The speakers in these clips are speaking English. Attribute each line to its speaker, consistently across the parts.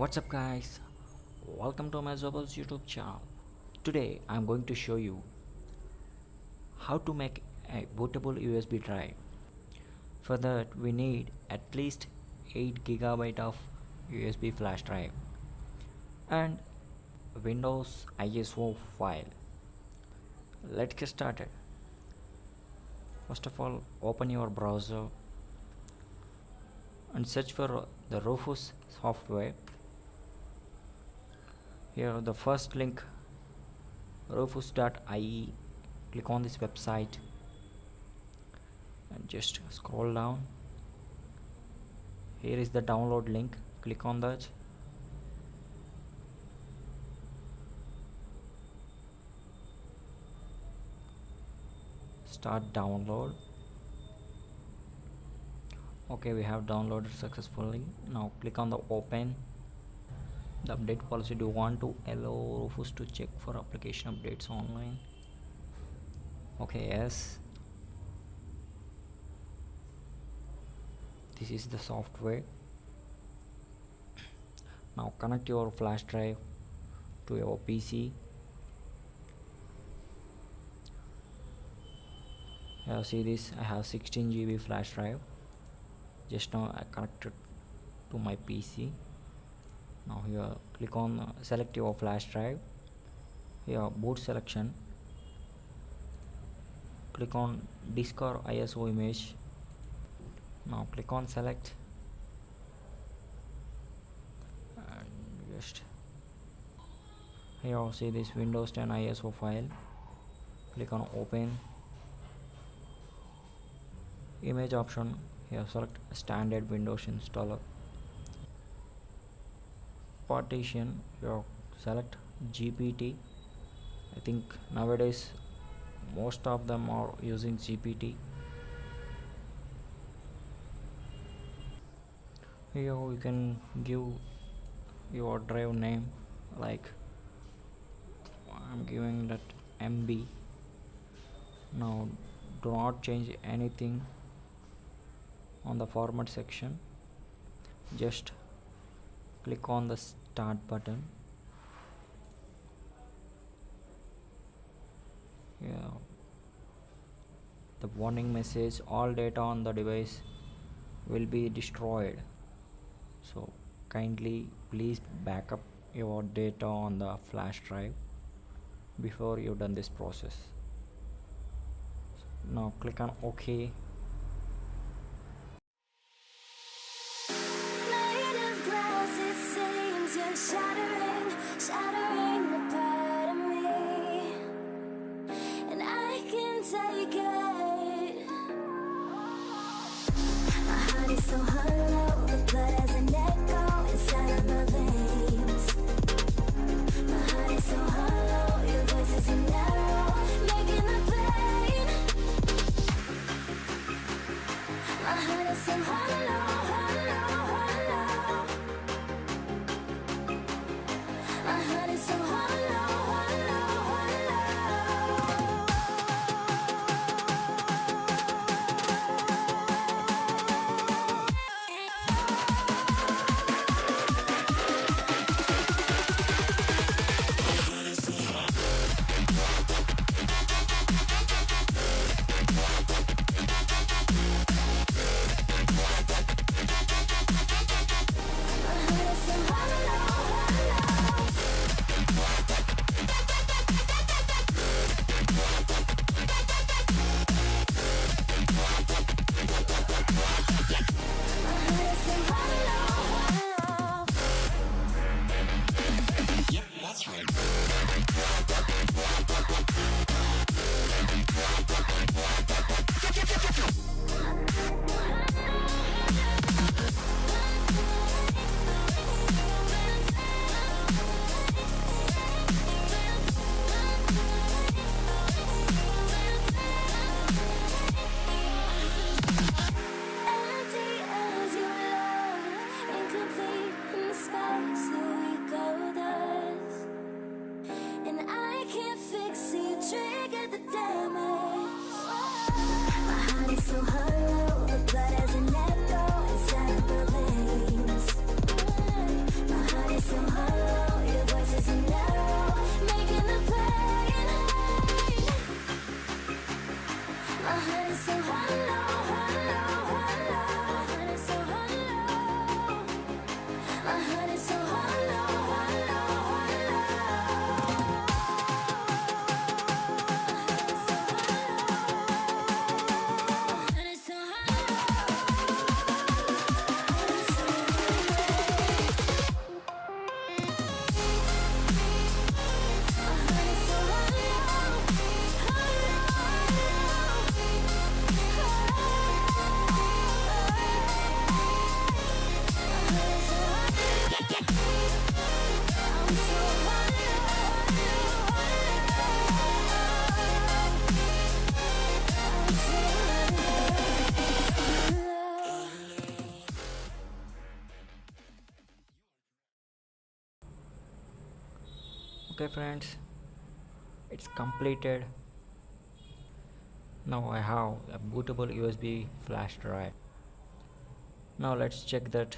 Speaker 1: What's up guys, welcome to Mezzo Buzz YouTube channel. Today I'm going to show you how to make a bootable USB drive. For that we need at least 8 GB of USB flash drive and Windows ISO file. Let's get started. First of all, open your browser and search for the Rufus software. Here the first link, rufus.ie. Click on this website and just scroll down. Here is the download link, click on that. Start download. Okay, we have downloaded successfully. Now click on the open. The update policy, do you want to allow Rufus to check for application updates online? Okay, yes. This is the software. Now connect your flash drive to your PC. Here, see this, I have 16 GB flash drive. Just now I connected to my PC. Now here click on select your flash drive. Here boot selection, click on disk or ISO image. Now click on select and just here see this Windows 10 ISO file. Click on open. Image option, here select standard Windows installer. Partition, here select GPT. I think nowadays most of them are using GPT. Here you can give your drive name, like I'm giving that MB. Now do not change anything on the format section, just click on the start button. Yeah, the warning message, all data on the device will be destroyed, so kindly please back up your data on the flash drive before you've done this process. Now click on OK.
Speaker 2: Shattering a part of me, and I can take it. My heart is so hollow, the blood has an echo inside of my veins. My heart is so hollow, your voice is an arrow, making the pain. My heart is so hollow, hollow, hollow. My heart is so hollow, hollow, hollow.
Speaker 1: Okay friends, it's completed. Now I have a bootable USB flash drive. Now let's check that.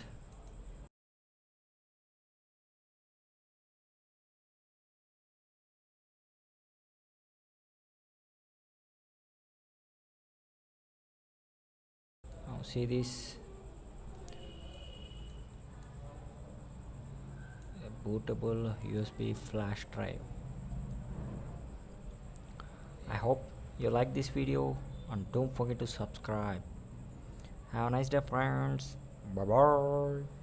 Speaker 1: Now see this, a bootable USB flash drive. I hope you like this video and don't forget to subscribe. Have a nice day friends. Bye bye.